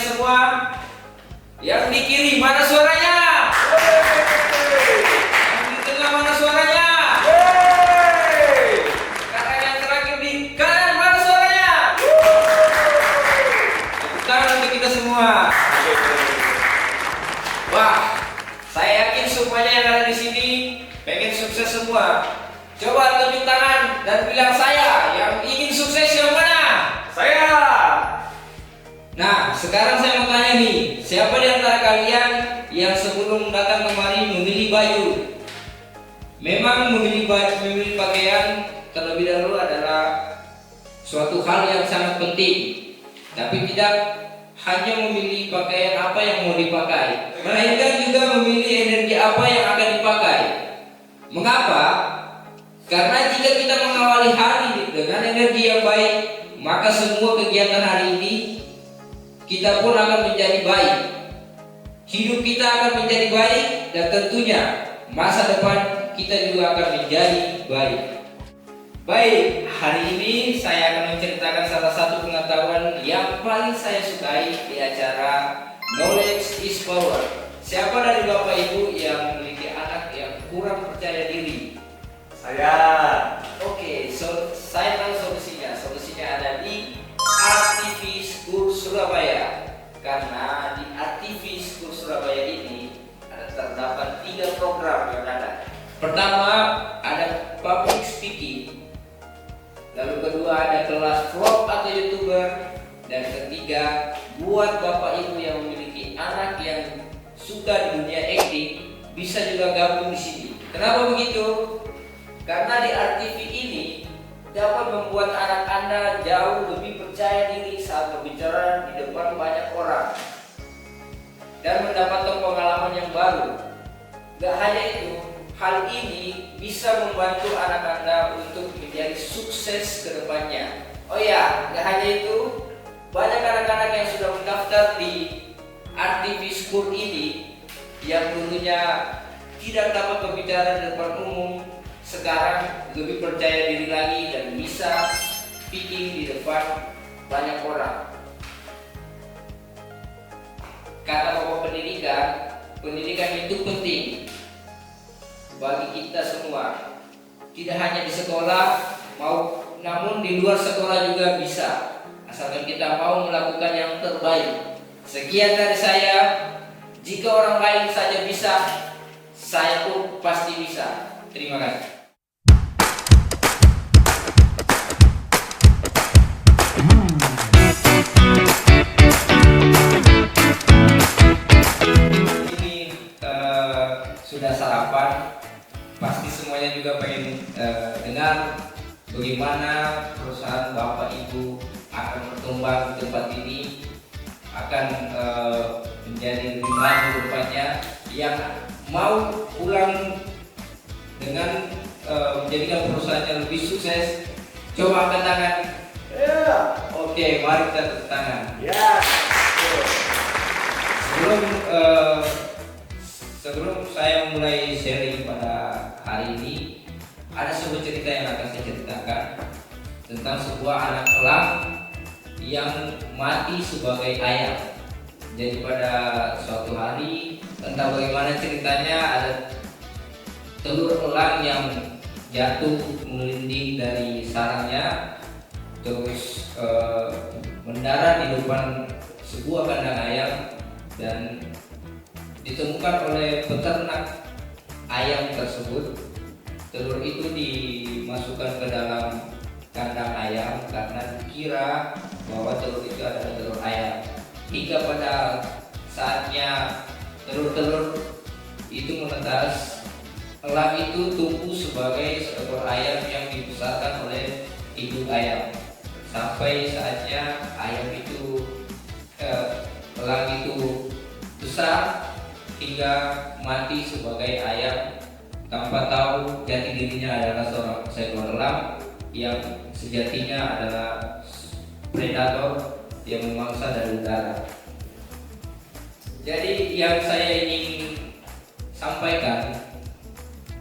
semua. Yang di kiri mana suaranya? Yang di tengah mana suaranya? Sekarang yang terakhir di kanan mana suaranya? Tepuk tangan untuk kita semua. Wah, saya yakin semuanya yang ada di sini pengen sukses semua. Coba tunjuk tangan dan bilang saya yang ingin sukses yang mana? Saya. Nah, sekarang saya mau tanya nih, siapa di antara kalian yang sebelum datang kemari memilih baju? Memang memilih pakaian terlebih dahulu adalah suatu hal yang sangat penting. Tapi tidak hanya memilih pakaian apa yang mau dipakai, melainkan juga memilih energi apa yang akan dipakai. Mengapa? Karena jika kita mengawali hari dengan energi yang baik, maka semua kegiatan hari ini kita pun akan menjadi baik. Hidup kita akan menjadi baik dan tentunya masa depan kita juga akan menjadi baik. Baik, hari ini saya akan menceritakan salah satu pengetahuan yang paling saya sukai di acara Knowledge is Power. Siapa dari Bapak Ibu yang memiliki anak yang kurang percaya diri? Saya. Oke, saya tahu solusinya. Solusinya ada di RTV School Surabaya. Karena di RTV School Surabaya ini terdapat 3 program yang ada. Pertama ada public speaking, lalu kedua ada kelas vlog atau youtuber, dan ketiga buat bapak ibu yang memiliki anak yang suka di dunia acting bisa juga gabung di sini. Kenapa begitu? Karena di RTV ini dapat membuat anak Anda jauh lebih percaya diri saat berbicara di depan banyak orang dan mendapatkan pengalaman yang baru. Gak hanya itu, hal ini bisa membantu anak Anda untuk menjadi sukses ke depannya. Oh ya, gak hanya itu, banyak anak-anak yang sudah mendaftar di RTV School ini yang dulunya tidak dapat berbicara di depan umum, sekarang lebih percaya diri lagi dan bisa speaking di depan banyak orang. Kata Bapak pendidikan itu penting bagi kita semua. Tidak hanya di sekolah, namun di luar sekolah juga bisa, asalkan kita mau melakukan yang terbaik. Sekian dari saya. Jika orang lain saja bisa, saya pun pasti bisa. Terima kasih. Sudah sarapan, pasti semuanya juga pengen dengar bagaimana perusahaan Bapak Ibu akan berkembang di tempat ini, akan menjadi lebih maju ke depannya. Yang mau pulang dengan menjadikan perusahaannya lebih sukses, coba angkat tangan. Oke, mari kita tepuk tangan. Sebelum saya mulai sharing pada hari ini, ada sebuah cerita yang akan saya ceritakan tentang sebuah anak elang yang mati sebagai ayam. Jadi pada suatu hari, entah bagaimana ceritanya, ada telur elang yang jatuh melinding dari sarangnya, terus mendarat di depan sebuah kandang ayam dan ditemukan oleh peternak ayam tersebut. Telur itu dimasukkan ke dalam kandang ayam karena dikira bahwa telur itu adalah telur ayam. Hingga pada saatnya telur-telur itu menetas, elang itu tumbuh sebagai seekor ayam yang dibesarkan oleh ibu ayam. Sampai saatnya elang itu besar hingga mati sebagai ayam tanpa tahu jati dirinya adalah seekor elang yang sejatinya adalah predator yang memangsa dari udara. Jadi yang saya ingin sampaikan,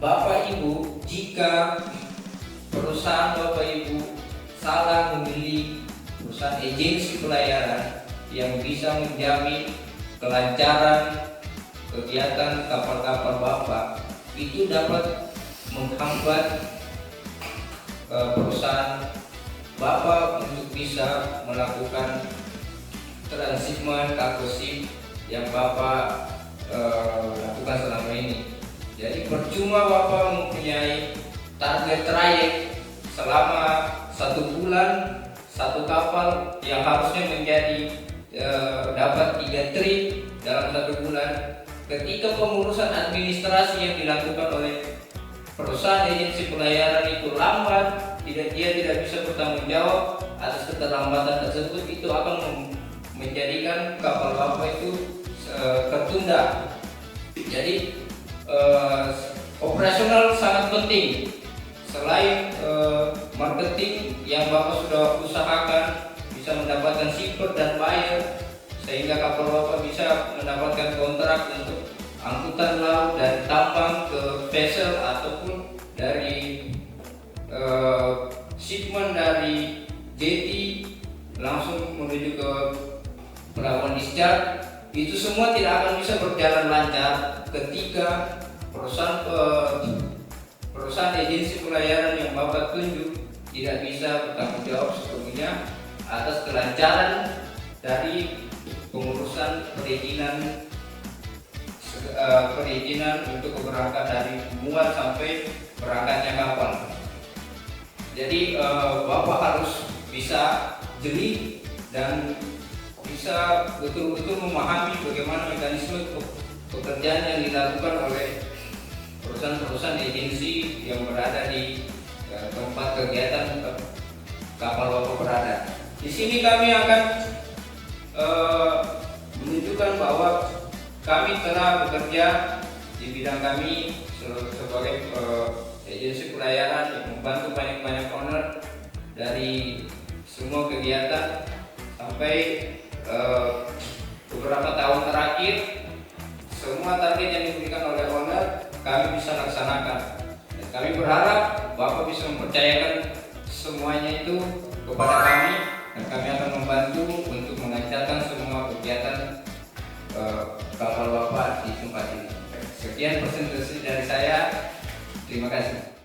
Bapak Ibu, jika perusahaan Bapak Ibu salah memilih perusahaan agensi pelayaran, yang bisa menjamin kelancaran kegiatan kapal-kapal Bapak itu dapat menghambat perusahaan Bapak untuk bisa melakukan transshipment cargo ship yang Bapak lakukan selama ini. Jadi percuma Bapak mempunyai target trayek selama 1 bulan, 1 kapal yang harusnya menjadi dapat 3 trip dalam 1 bulan, ketika pengurusan administrasi yang dilakukan oleh perusahaan agensi pelayaran itu lambat, dia tidak bisa bertanggung jawab atas keterlambatan tersebut, itu akan menjadikan kapal Bapak itu tertunda. Jadi operasional sangat penting. Selain marketing yang Bapak sudah usahakan bisa mendapatkan shipper dan buyer, sehingga kapal Bapak bisa mendapatkan kontrak untuk angkutan laut dari tambang ke vessel ataupun dari shipment dari jetty langsung menuju ke pelabuhan discharge. Itu semua tidak akan bisa berjalan lancar ketika perusahaan agensi pelayaran yang Bapak tunjuk tidak bisa bertanggung jawab sepenuhnya atas kelancaran dari pengurusan perizinan untuk keberangkatan dari muat sampai berangkatnya kapal. Jadi Bapak harus bisa jeli dan bisa betul-betul memahami bagaimana mekanisme pekerjaan yang dilakukan oleh perusahaan-perusahaan agensi yang berada di tempat kegiatan kapal Bapak berada. Di sini kami akan menunjukkan bahwa kami telah bekerja di bidang kami sebagai agensi pelayaran yang membantu banyak owner dari semua kegiatan sampai beberapa tahun terakhir. Semua target yang diberikan oleh owner kami bisa laksanakan, dan kami berharap Bapak bisa mempercayakan semuanya itu kepada kami, dan kami akan membantu untuk melancarkan semua kegiatan kapal Bapak di tempat ini. Sekian presentasi dari saya. Terima kasih.